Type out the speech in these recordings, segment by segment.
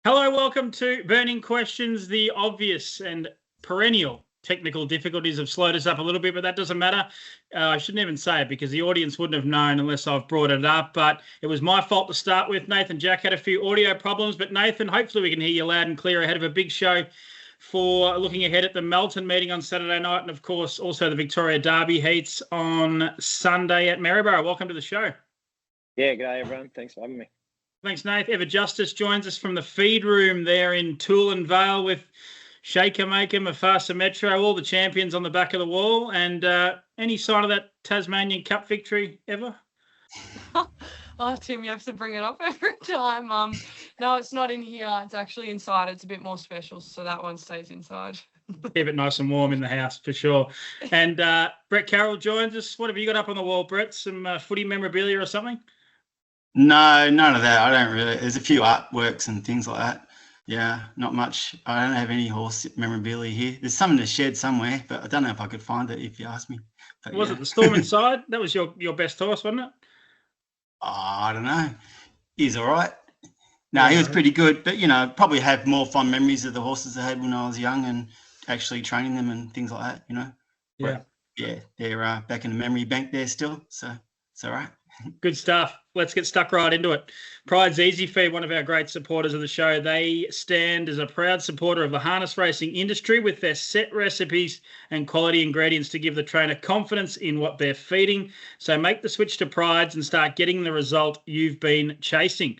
Hello, welcome to Burning Questions. The obvious and perennial technical difficulties have slowed us up a little bit, but that doesn't matter. I shouldn't even say it because the audience wouldn't have known unless I've brought it up, but it was my fault to start with. Nathan Jack had a few audio problems, but Nathan, hopefully we can hear you loud and clear ahead of a big show for looking ahead at the Melton meeting on Saturday night and, of course, also the Victoria Derby heats on Sunday at Maryborough. Welcome to the show. Yeah, g'day everyone. Thanks for having me. Thanks, Nath. Ever Justice joins us from the feed room there in Toolan Vale with Shaker Maker, Mufasa Metro, all the champions on the back of the wall. And any sign of that Tasmanian Cup victory ever? Oh, Tim, you have to bring it up every time. No, it's not in here. It's actually inside. It's a bit more special, so that one stays inside. Keep it nice and warm in the house for sure. And Brett Carroll joins us. What have you got up on the wall, Brett? Some footy memorabilia or something? No, none of that. I don't really. There's a few artworks and things like that. Yeah, not much. I don't have any horse memorabilia here. There's some in the shed somewhere, but I don't know if I could find it if you asked me. But, was it the Storm Inside? That was your best horse, wasn't it? Oh, I don't know. He's all right. No, he was pretty good, but, probably have more fond memories of the horses I had when I was young and actually training them and things like that, Yeah. But, yeah, they're back in the memory bank there still, so it's all right. Good stuff. Let's get stuck right into it. Pride's Easy Feed, one of our great supporters of the show. They stand as a proud supporter of the harness racing industry with their set recipes and quality ingredients to give the trainer confidence in what they're feeding. So make the switch to Pride's and start getting the result you've been chasing.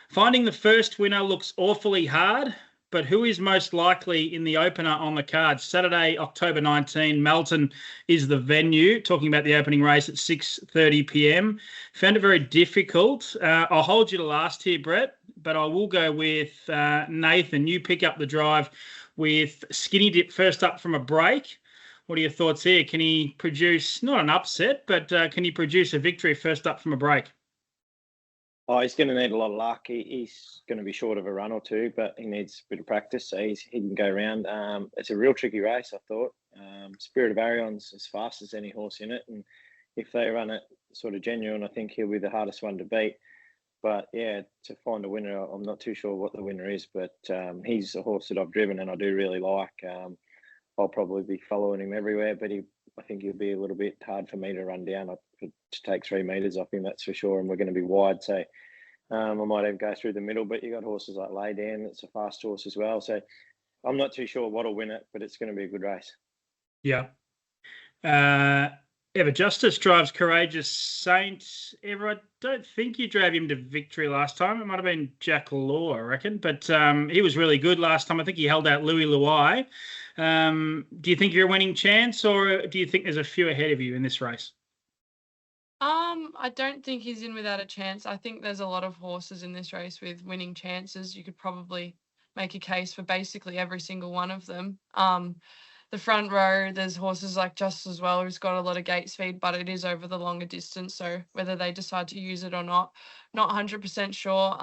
Finding the first winner looks awfully hard, but who is most likely in the opener on the card? Saturday, October 19, Melton is the venue. Talking about the opening race at 6:30 p.m. Found it very difficult. I'll hold you to last here, Brett, but I will go with Nathan. You pick up the drive with Skinny Dip first up from a break. What are your thoughts here? Can he produce, not an upset, but can he produce a victory first up from a break? Oh, he's going to need a lot of luck. He's going to be short of a run or two, but he needs a bit of practice, so he can go around. It's a real tricky race, I thought. Spirit of Arion's as fast as any horse in it, and if they run it sort of genuine, I think he'll be the hardest one to beat. But, yeah, to find a winner, I'm not too sure what the winner is, but he's a horse that I've driven and I do really like. I'll probably be following him everywhere, but I think he'll be a little bit hard for me to run down. To take 3 metres off him, that's for sure, and we're going to be wide, so I might even go through the middle, but you got horses like Lay Down, it's a fast horse as well, so I'm not too sure what'll win it, but it's going to be a good race. Yeah. Ever Justice drives Courageous Saint. Ever, I don't think you drove him to victory last time. It might have been Jack Law, I reckon, but he was really good last time. I think he held out Louis Luai. Do you think you're a winning chance, or do you think there's a few ahead of you in this race? I don't think he's in without a chance. I think there's a lot of horses in this race with winning chances. You could probably make a case for basically every single one of them. The front row, there's horses like Just as well, who's got a lot of gate speed, but it is over the longer distance. So whether they decide to use it or not 100% sure.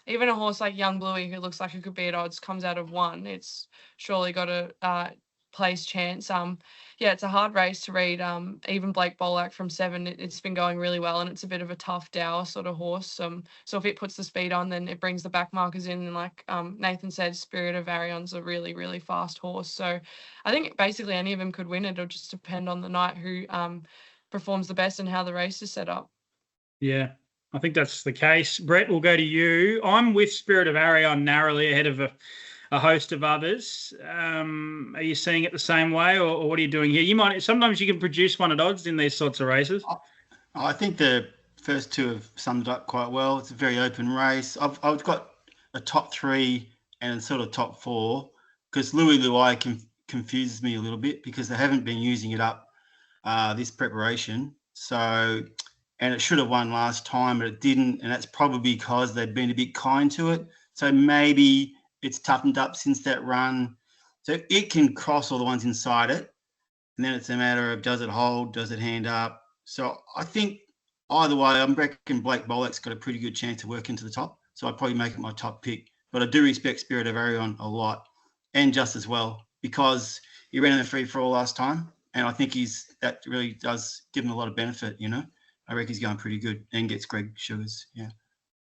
Even a horse like Young Bluey, who looks like it could be at odds, comes out of 1. It's surely got a place chance. Yeah, it's a hard race to read. Even Blake Bolak from 7, it's been going really well, and it's a bit of a tough dour sort of horse. So if it puts the speed on, then it brings the back markers in. And like Nathan said, Spirit of Arion's a really, really fast horse. So I think basically any of them could win it. It'll just depend on the night who performs the best and how the race is set up. Yeah, I think that's the case. Brett, we'll go to you. I'm with Spirit of Arion narrowly ahead of a host of others. Are you seeing it the same way, or what are you doing here? Sometimes you can produce one at odds in these sorts of races. I think the first two have summed it up quite well. It's a very open race. I've got a top 3 and a sort of top 4 because Louis Luai confuses me a little bit because they haven't been using it up this preparation. So, and it should have won last time, but it didn't, and that's probably because they've been a bit kind to it. So maybe it's toughened up since that run. So it can cross all the ones inside it. And then it's a matter of does it hold, does it hand up? So I think either way, I reckon Blake Bolak's got a pretty good chance to work into the top. So I'd probably make it my top pick. But I do respect Spirit of Arion a lot, and Just as well, because he ran in the free-for-all last time. And I think that really does give him a lot of benefit, I reckon he's going pretty good and gets Greg Sugars, yeah.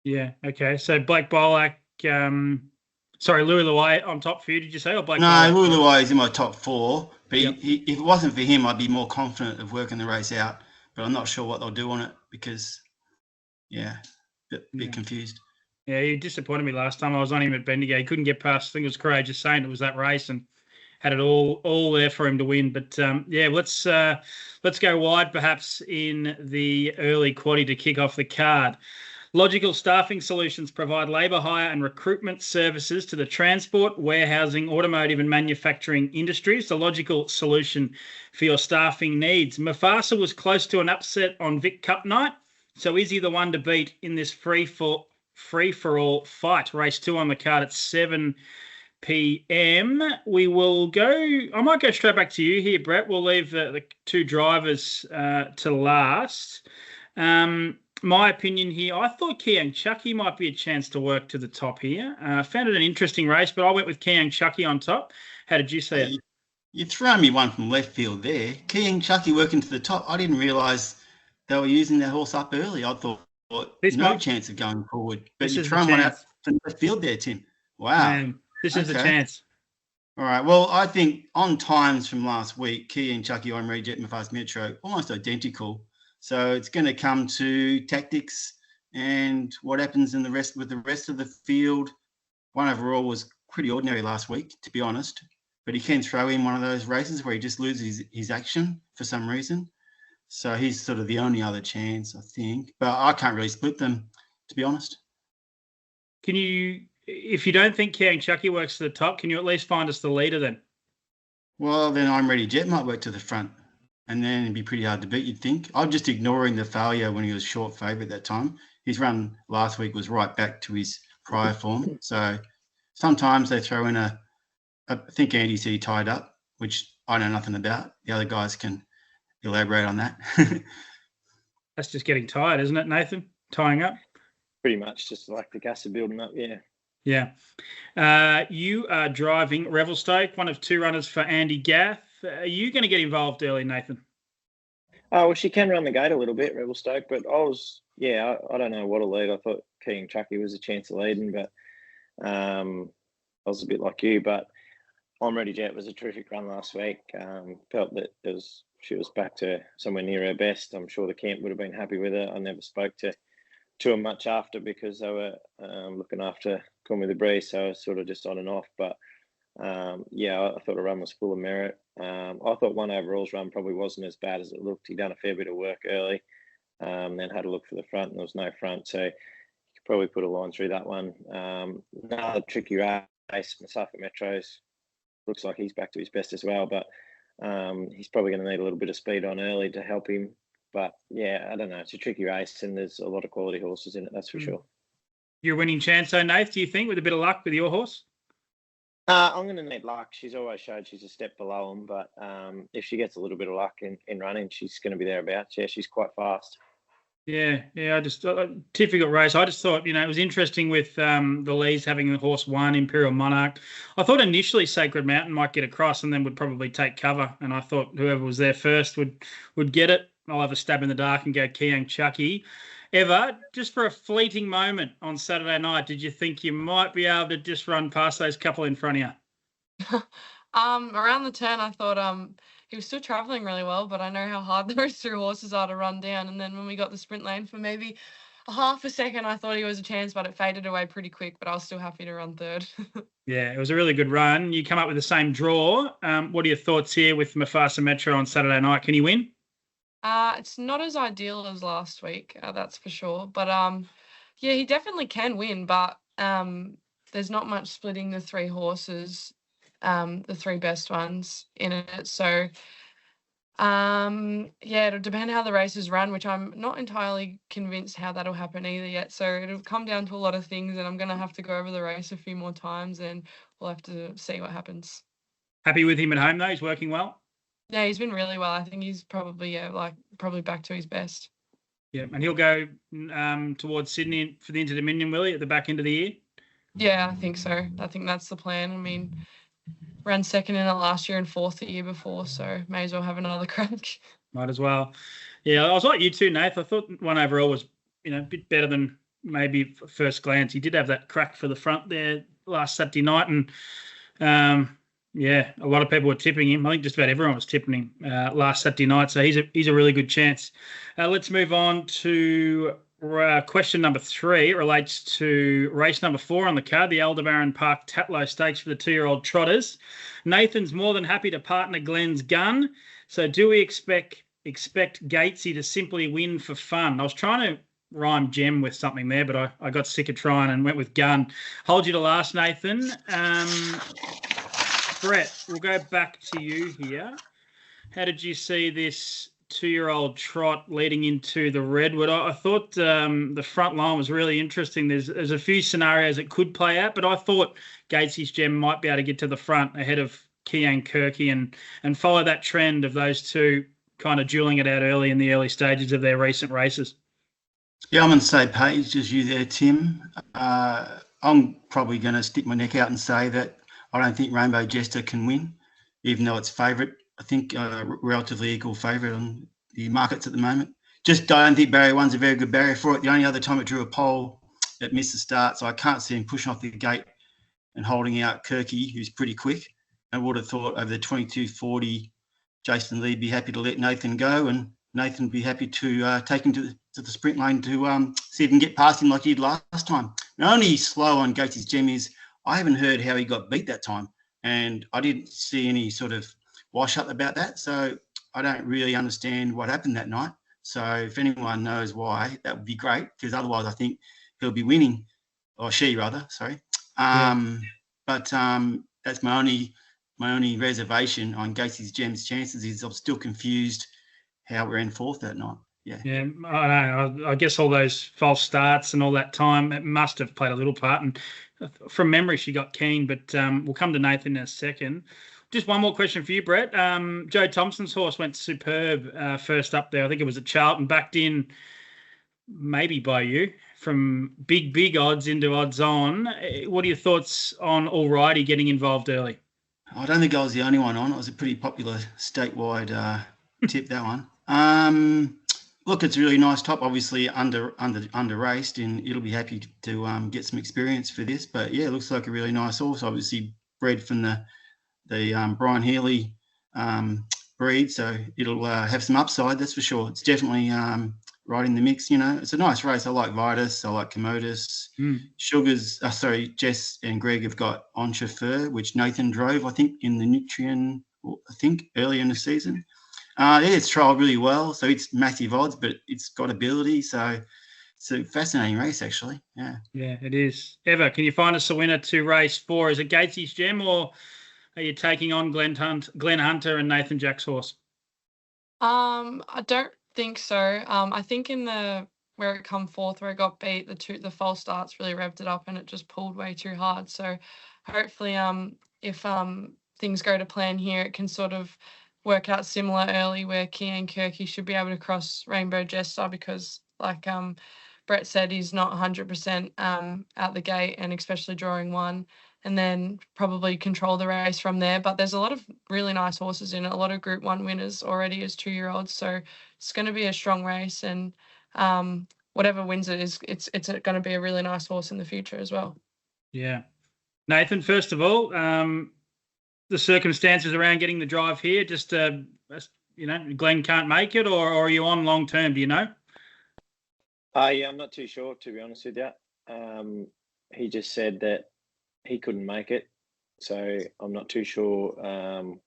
Yeah, okay. So Blake Bolak, Sorry, Louis Luai on top for you, did you say? Or Blake? No, Louis Luai is in my top 4. But Yep. if it wasn't for him, I'd be more confident of working the race out. But I'm not sure what they'll do on it because, bit confused. Yeah, he disappointed me last time I was on him at Bendigo. He couldn't get past, I think it was Courageous Saint. It was that race and had it all there for him to win. But, let's go wide perhaps in the early quaddie to kick off the card. Logical Staffing Solutions provide labour hire and recruitment services to the transport, warehousing, automotive and manufacturing industries. The logical solution for your staffing needs. Mufasa was close to an upset on Vic Cup night. So is he the one to beat in this free-for-all fight? Race 2 on the card at 7 p.m. We will go. I might go straight back to you here, Brett. We'll leave the 2 drivers to last. My opinion here, I thought Kiang Chucky might be a chance to work to the top here. I found it an interesting race, but I went with Kiang Chucky on top. How did you see it? You're throwing me one from left field there. Kiang Chucky working to the top. I didn't realise they were using that horse up early. I thought no chance of going forward. But you're throwing one out from left field there, Tim. Wow. This is the chance. All right. Well, I think on times from last week, Kiang Chucky on Rejet Mufasa Metro, almost identical. So it's going to come to tactics and what happens in the rest of the field. One overall was pretty ordinary last week, to be honest. But he can throw in one of those races where he just loses his action for some reason. So he's sort of the only other chance, I think. But I can't really split them, to be honest. Can you, if you don't think Kiang Chucky works to the top, can you at least find us the leader then? Well, then I'm Ready Jet might work to the front. And then it'd be pretty hard to beat, you'd think. I'm just ignoring the failure when he was short favourite that time. His run last week was right back to his prior form. So sometimes they throw in I think Andy said he tied up, which I know nothing about. The other guys can elaborate on that. That's just getting tired, isn't it, Nathan? Tying up? Pretty much just like the gas are building up, yeah. Yeah. You are driving Revelstoke, one of 2 runners for Andy Gath. Are you going to get involved early, Nathan? Oh, well, she can run the gate a little bit, Revelstoke, but I don't know what'll lead. I thought Kiang Chucky was a chance of leading, but I was a bit like you. But I'm Ready Jet was a terrific run last week. Felt that she was back to somewhere near her best. I'm sure the camp would have been happy with her. I never spoke to them much after because they were looking after Call Me the Breeze, so I was sort of just on and off. But I thought the run was full of merit. I thought one overall's run probably wasn't as bad as it looked. He'd done a fair bit of work early, then had a look for the front, and there was no front, so you could probably put a line through that one. Another tricky race, Mufasa Metros, looks like he's back to his best as well, but he's probably going to need a little bit of speed on early to help him. But yeah, I don't know. It's a tricky race, and there's a lot of quality horses in it, that's for sure. Your winning chance, though, Nath, do you think, with a bit of luck with your horse? I'm going to need luck. She's always showed she's a step below him, but if she gets a little bit of luck in running, she's going to be thereabouts. Yeah, she's quite fast. Yeah. I just difficult race. I just thought, it was interesting with the Lees having the horse 1, Imperial Monarch. I thought initially Sacred Mountain might get across and then would probably take cover, and I thought whoever was there first would get it. I'll have a stab in the dark and go Kiang Chucky. Eva, just for a fleeting moment on Saturday night, did you think you might be able to just run past those couple in front of you? Around the turn, I thought he was still travelling really well, but I know how hard those 2 horses are to run down. And then when we got the sprint lane for maybe a half a second, I thought he was a chance, but it faded away pretty quick. But I was still happy to run third. Yeah, it was a really good run. You come up with the same draw. What are your thoughts here with Mufasa Metro on Saturday night? Can he win? It's not as ideal as last week, that's for sure. But he definitely can win. But there's not much splitting the 3 horses, the 3 best ones in it. So it'll depend how the races run, which I'm not entirely convinced how that'll happen either yet. So it'll come down to a lot of things, and I'm going to have to go over the race a few more times, and we'll have to see what happens. Happy with him at home though? He's working well. Yeah, he's been really well. I think he's probably back to his best. Yeah, and he'll go towards Sydney for the Inter-Dominion, will he, at the back end of the year? Yeah, I think so. I think that's the plan. I mean, ran second in it last year and 4th the year before, so may as well have another crack. Might as well. Yeah, I was like you too, Nath. I thought 1 overall was, a bit better than maybe first glance. He did have that crack for the front there last Saturday night, and a lot of people were tipping him. I think just about everyone was tipping him last Saturday night, so he's a really good chance. Let's move on to question number 3. It relates to race number 4 on the card, the Aldebaran Park Tatlow Stakes for the 2-year-old trotters. Nathan's more than happy to partner Glenn's gun. So do we expect Gatesy to simply win for fun? I was trying to rhyme gem with something there, but I got sick of trying and went with gun. Hold you to last, Nathan. Brett, we'll go back to you here. How did you see this 2-year-old trot leading into the Redwood? I thought the front line was really interesting. There's a few scenarios it could play out, but I thought Gatesy's Gem might be able to get to the front ahead of Kian Kirky and follow that trend of those two kind of dueling it out early in the early stages of their recent races. Yeah, I'm on the same page as you there, Tim. I'm probably going to stick my neck out and say that I don't think Rainbow Jester can win, even though it's favourite. I think relatively equal favourite on the markets at the moment. Just don't think barrier 1's a very good barrier for it. The only other time it drew a pole, it missed the start, so I can't see him pushing off the gate and holding out Kirky, who's pretty quick. I would have thought over the 22.40, Jason Lee'd be happy to let Nathan go, and Nathan would be happy to take him to the sprint lane to see if he can get past him like he did last time. The only slow on Gates's Gem is I haven't heard how he got beat that time, and I didn't see any sort of wash up about that, so I don't really understand what happened that night. So if anyone knows why, that would be great, because otherwise I think he'll be winning, or she rather, sorry. But that's my only reservation on Gates's Gem's chances is I'm still confused how we ran fourth that night. Yeah, I know. I guess all those false starts and all that time, it must have played a little part. And from memory, she got keen, but we'll come to Nathan in a second. Just one more question for you, Brett. Joe Thompson's horse went superb first up there. I think it was at Charlton, backed in maybe by you from big odds into odds on. What are your thoughts on Alrighty getting involved early? I don't think I was the only one on. It was a pretty popular statewide tip, that one. Look, it's a really nice top, obviously under raced, and it'll be happy to get some experience for this. But yeah, it looks like a really nice horse, obviously bred from the Brian Healy breed, so it'll have some upside, that's for sure. It's definitely right in the mix, you know. It's a nice race. I like Vitus, I like Commodus. Jess and Greg have got On Chauffeur, which Nathan drove, I think, in the Nutrien, earlier in the season. It's trialled really well, so it's massive odds, but it's got ability, so it's a fascinating race, actually. Yeah, it is. Eva, can you find us a winner to race 4? Is it Gatesy's Gem, or are you taking on Glenn Hunter and Nathan Jack's horse? I don't think so. I think in the where it come fourth, where it got beat, the false starts really revved it up and it just pulled way too hard. So hopefully, if things go to plan here, it can sort of work out similar early, where Kian Kirky should be able to cross Rainbow Jester, because like Brett said, he's not 100% out the gate, and especially drawing 1. And then probably control the race from there. But there's a lot of really nice horses in it, a lot of Group 1 winners already as 2-year-olds. So it's going to be a strong race, and whatever wins it is, it's going to be a really nice horse in the future as well. Yeah. Nathan, first of all, the circumstances around getting the drive here, just, Glenn can't make it, or are you on long term? Do you know? Yeah, I'm not too sure, to be honest with you. He just said that he couldn't make it, so I'm not too sure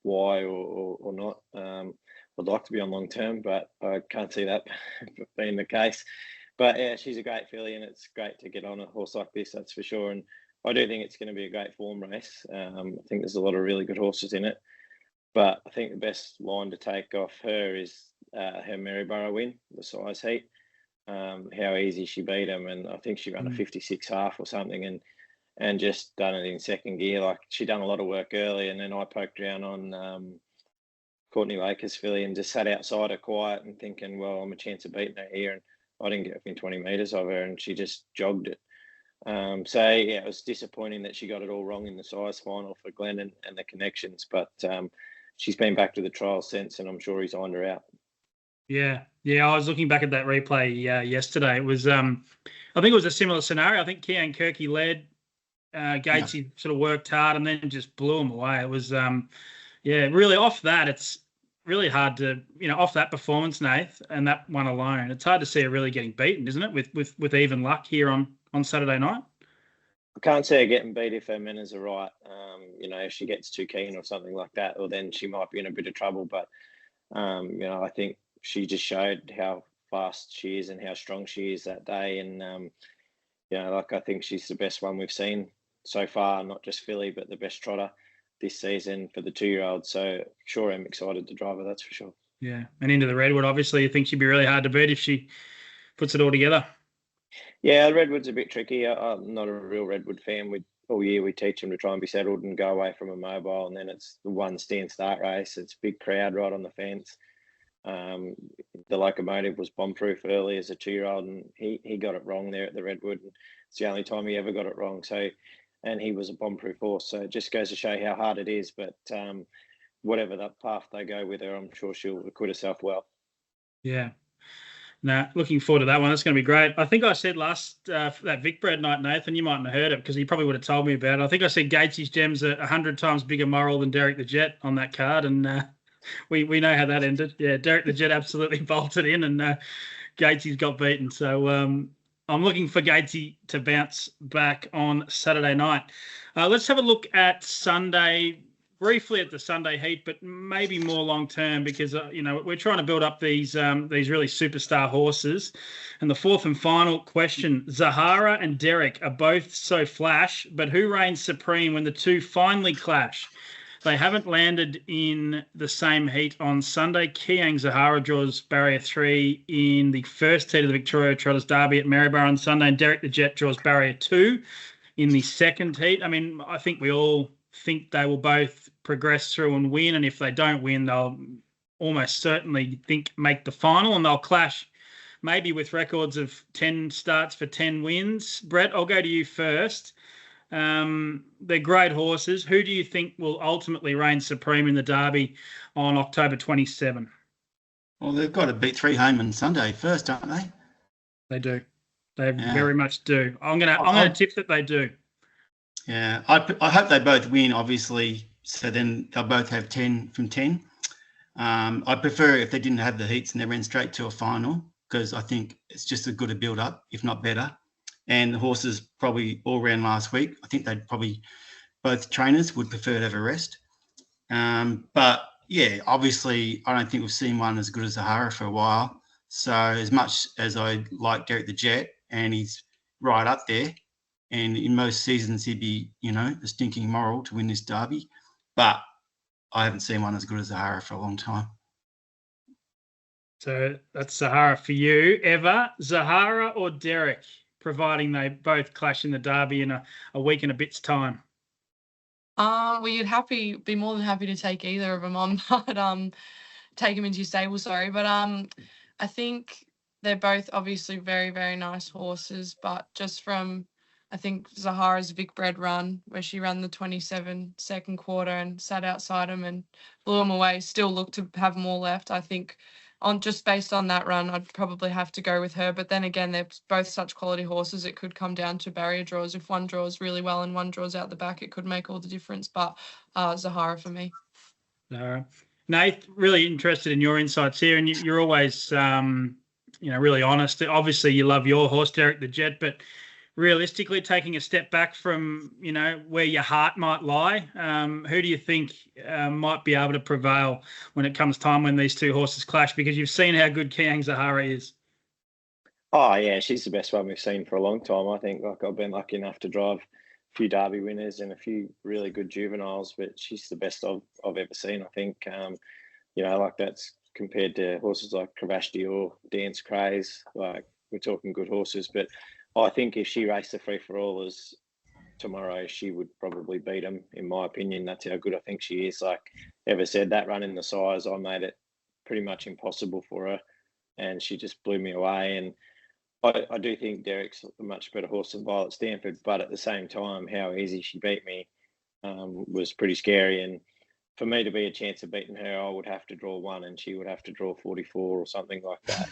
why or not. I'd like to be on long term, but I can't see that being the case. But yeah, she's a great filly, and it's great to get on a horse like this, that's for sure. And I do think it's going to be a great form race. I think there's a lot of really good horses in it, but I think the best line to take off her is her Maryborough win, the size heat. How easy she beat him, and I think she ran a 56.5 or something, and just done it in second gear. Like, she done a lot of work early, and then I poked around on Courtney Laker's filly and just sat outside her quiet and thinking, well, I'm a chance of beating her here, and I didn't get within 20 metres of her, and she just jogged it. So yeah, it was disappointing that she got it all wrong in the size final for Glenn and the connections, but she's been back to the trial since, and I'm sure he's ironed her out. Yeah, I was looking back at that replay yesterday. It was, I think it was a similar scenario. I think Kian Kirky led. Gatesy sort of worked hard and then just blew him away. It was, really off that. It's really hard to, off that performance, Nath, and that one alone. It's hard to see her really getting beaten, isn't it? With even luck here on Saturday night. I can't see her getting beat if her manners are right. If she gets too keen or something like that, or then she might be in a bit of trouble. But I think she just showed how fast she is and how strong she is that day. And I think she's the best one we've seen so far, not just filly, but the best trotter this season for the 2-year-old. So sure, I'm excited to drive her, that's for sure. Yeah, and into the Redwood, obviously, you think she'd be really hard to beat if she puts it all together. Yeah, Redwood's a bit tricky. I'm not a real Redwood fan. All year we teach them to try and be settled and go away from a mobile, and then it's the one stand-start race. It's a big crowd right on the fence. The Locomotive was bomb-proof early as a 2-year-old, and he got it wrong there at the Redwood. It's the only time he ever got it wrong. So, and he was a bomb-proof horse. So it just goes to show how hard it is. But whatever the path they go with her, I'm sure she'll acquit herself well. Yeah. No, looking forward to that one. That's going to be great. I think I said last that Vic Bread night, Nathan, you mightn't have heard it because he probably would have told me about it. I think I said Gatesy's Gems are 100 times bigger moral than Derek the Jet on that card, and we know how that ended. Yeah, Derek the Jet absolutely bolted in, and Gatesy's got beaten. So I'm looking for Gatesy to bounce back on Saturday night. Let's have a look at Sunday. Briefly at the Sunday heat, but maybe more long term because we're trying to build up these really superstar horses. And the fourth and final question: Zahara and Derek are both so flash, but who reigns supreme when the two finally clash? They haven't landed in the same heat on Sunday. Kiang Zahara draws barrier 3 in the first heat of the Victoria Trotters Derby at Maryborough on Sunday, and Derek the Jet draws barrier 2 in the second heat. I mean, I think we all think they will both progress through and win, and if they don't win, they'll almost certainly make the final, and they'll clash maybe with records of 10 starts for 10 wins. Brett, I'll go to you first. They're great horses. Who do you think will ultimately reign supreme in the Derby on October 27? Well, they've got to beat 3 home on Sunday first, don't they? They do. They very much do. I'm gonna tip that they do. Yeah, I hope they both win, obviously, so then they'll both have 10 from 10. I prefer if they didn't have the heats and they ran straight to a final because I think it's just as good a build-up, if not better. And the horses probably all ran last week. I think they'd probably, both trainers would prefer to have a rest. But, yeah, obviously I don't think we've seen one as good as Zahara for a while. So as much as I like Derek the Jet, and he's right up there, and in most seasons, he'd be, a stinking moral to win this Derby. But I haven't seen one as good as Zahara for a long time. So that's Zahara for you. Eva, Zahara or Derek, providing they both clash in the Derby in a week and a bit's time? You'd be more than happy to take either of them on, but take them into your stable, sorry. But I think they're both obviously very, very nice horses, but just from I think Zahara's Vic Bread run, where she ran the 27 second quarter and sat outside him and blew him away, still looked to have more left. I think just based on that run, I'd probably have to go with her. But then again, they're both such quality horses. It could come down to barrier draws. If one draws really well and one draws out the back, it could make all the difference. But Zahara for me. Zahara. Nate, really interested in your insights here, and you're always, really honest. Obviously, you love your horse, Derek the Jet, but realistically, taking a step back from, where your heart might lie, who do you think might be able to prevail when it comes time when these two horses clash? Because you've seen how good Kiang Zahara is. Oh, yeah, she's the best one we've seen for a long time, I think. I've been lucky enough to drive a few Derby winners and a few really good juveniles, but she's the best I've ever seen, I think. That's compared to horses like Cravashti or Dance Craze. Like, we're talking good horses, but I think if she raced the free-for-allers tomorrow, she would probably beat them, in my opinion. That's how good I think she is. Like Eva said, that run in the size, I made it pretty much impossible for her, and she just blew me away. And I do think Derek's a much better horse than Violet Stanford, but at the same time, how easy she beat me was pretty scary. And for me to be a chance of beating her, I would have to draw 1 and she would have to draw 44 or something like that,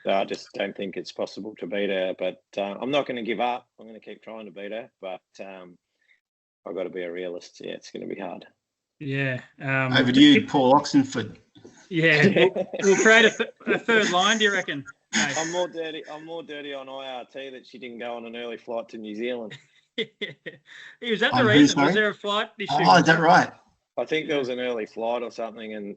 I just don't think it's possible to beat her. But I'm not going to give up. I'm going to keep trying to beat her. But I've got to be a realist. Yeah, it's going to be hard. Yeah. Over to you, Paul Oxenford. Yeah. We'll create a third line, do you reckon? No. I'm more dirty on IRT that she didn't go on an early flight to New Zealand. Was that the reason? Was there a flight issue? Oh, is that right? I think there was an early flight or something, and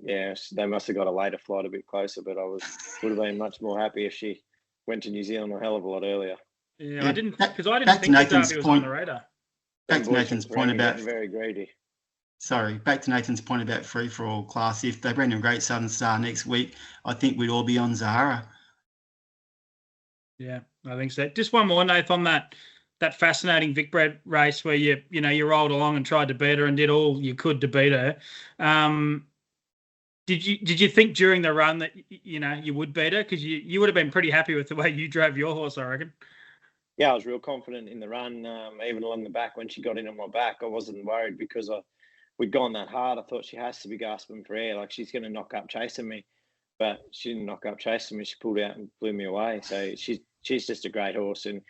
they must have got a later flight a bit closer. But would have been much more happy if she went to New Zealand a hell of a lot earlier. Yeah, I didn't think the derby was on the radar. Back to Nathan's point about very greedy. Sorry, back to Nathan's point about free for all class. If they bring a great Southern Star next week, I think we'd all be on Zahara. Yeah, I think so. Just one more, Nathan, on that fascinating Vic Brett race where you rolled along and tried to beat her and did all you could to beat her. Did you think during the run that you would beat her? Because you would have been pretty happy with the way you drove your horse, I reckon. Yeah, I was real confident in the run. Even along the back when she got in on my back, I wasn't worried because we'd gone that hard. I thought she has to be gasping for air, like she's going to knock up chasing me. But she didn't knock up chasing me. She pulled out and blew me away. So she's just a great horse. And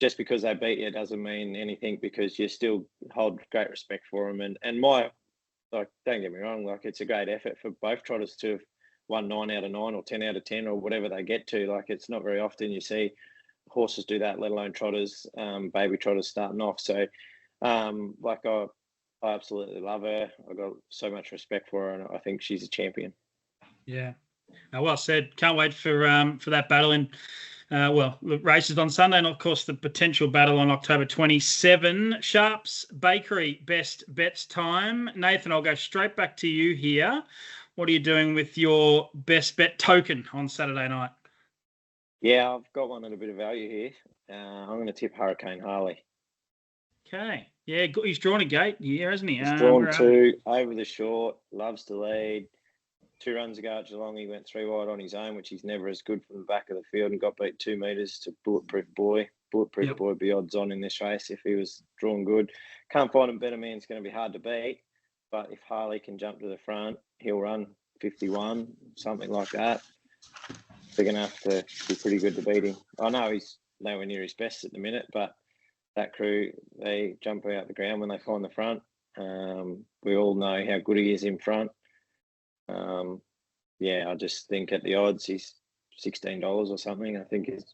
just because they beat you doesn't mean anything, because you still hold great respect for them. And don't get me wrong, it's a great effort for both trotters to have won 9 out of 9 or 10 out of 10 or whatever they get to. It's not very often you see horses do that, let alone trotters, baby trotters starting off. So, I absolutely love her. I've got so much respect for her, and I think she's a champion. Yeah, well said. Can't wait for that battle in. The races on Sunday, and of course the potential battle on October 27. Sharps Bakery best bets time. Nathan, I'll go straight back to you here. What are you doing with your best bet token on Saturday night? Yeah, I've got one at a bit of value here. I'm going to tip Hurricane Harley. Okay. Yeah, he's drawn a gate here, hasn't he? He's drawn 2 over the short, loves to lead. 2 runs ago at Geelong, he went 3 wide on his own, which he's never as good from the back of the field, and got beat 2 metres to Bulletproof Boy. Bulletproof Boy would be odds on in this race if he was drawn good. Can't find a better man. It's going to be hard to beat. But if Harley can jump to the front, he'll run 51, something like that. They're going to have to be pretty good to beat him. I know he's nowhere near his best at the minute, but that crew, they jump out the ground when they find the front. We all know how good he is in front. I just think at the odds, he's $16 or something. I think he's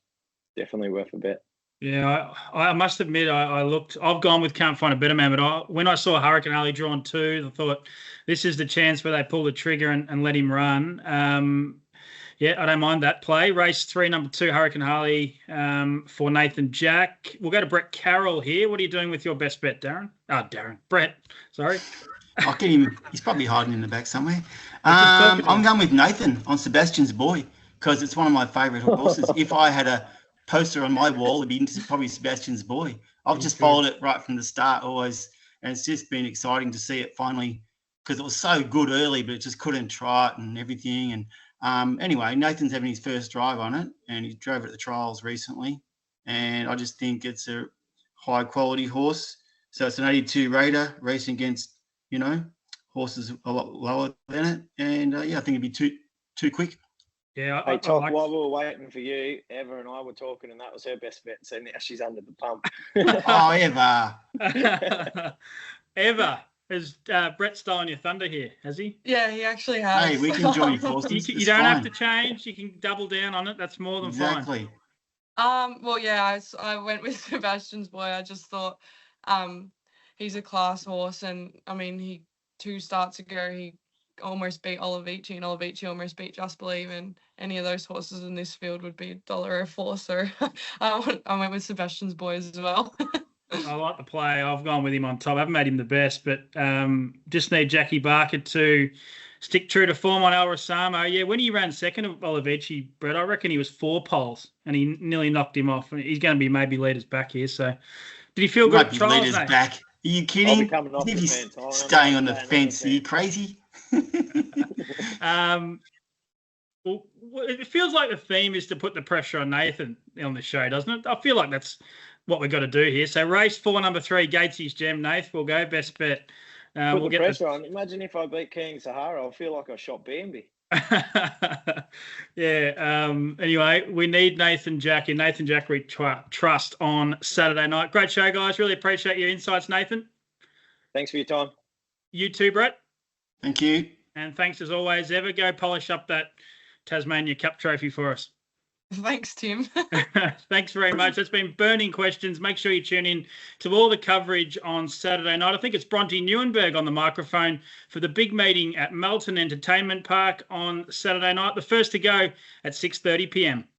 definitely worth a bet. Yeah, I must admit, I've gone with Can't Find a Better Man, but when I saw Hurricane Harley drawn 2, I thought this is the chance where they pull the trigger and let him run. I don't mind that play. Race 3, number 2, Hurricane Harley for Nathan Jack. We'll go to Brett Carroll here. What are you doing with your best bet, Brett, sorry. I'll get him. He's probably hiding in the back somewhere. I'm going with Nathan on Sebastian's Boy because it's one of my favourite horses. If I had a poster on my wall, it'd be probably Sebastian's Boy. I've just followed it right from the start always, and it's just been exciting to see it finally, because it was so good early, but it just couldn't trot and everything. And anyway, Nathan's having his first drive on it, and he drove it at the trials recently, and I just think it's a high quality horse. So it's an 82 Raider racing against horses a lot lower than it, and I think it'd be too quick. Yeah. Hey, Todd, while we were waiting for you, Eva and I were talking, and that was her best bet. So now she's under the pump. Oh, Eva. Eva, has Brett stolen your thunder here? Has he? Yeah, he actually has. Hey, we can join forces. You don't have to change. You can double down on it. That's more than fine. Exactly. Well, yeah, I went with Sebastian's Boy. I just thought he's a class horse, and I mean, 2 starts ago he almost beat Olivici, and Olivici almost beat Just Believe, and any of those horses in this field would be $1.04. So I went with Sebastian's Boy as well. I like the play. I've gone with him on top. I haven't made him the best, but just need Jackie Barker to stick true to form on El Rosamo. Yeah, when he ran second of Olivici, Brett, I reckon he was 4 poles, and he nearly knocked him off. He's going to be maybe leaders back here. So did he feel good at trials, leaders mate? Back. Are you kidding? If he's staying on the fence, are you crazy? Well, it feels like the theme is to put the pressure on Nathan on the show, doesn't it? I feel like that's what we've got to do here. So race 4, number 3, Gatesy's Gem. Nathan, we'll go best bet. Put the pressure on. Imagine if I beat King Zahara, I'll feel like I shot Bambi. Yeah. Anyway, we need Nathan Jack and Nathan Jack we trust on Saturday night. Great show, guys. Really appreciate your insights, Nathan. Thanks for your time. You too, Brett. Thank you. And thanks as always. Ever go polish up that Tasmania Cup trophy for us. Thanks, Tim. Thanks very much. That's been Burning Questions. Make sure you tune in to all the coverage on Saturday night. I think it's Bronte Neuenberg on the microphone for the big meeting at Melton Entertainment Park on Saturday night. The first to go at 6:30 p.m.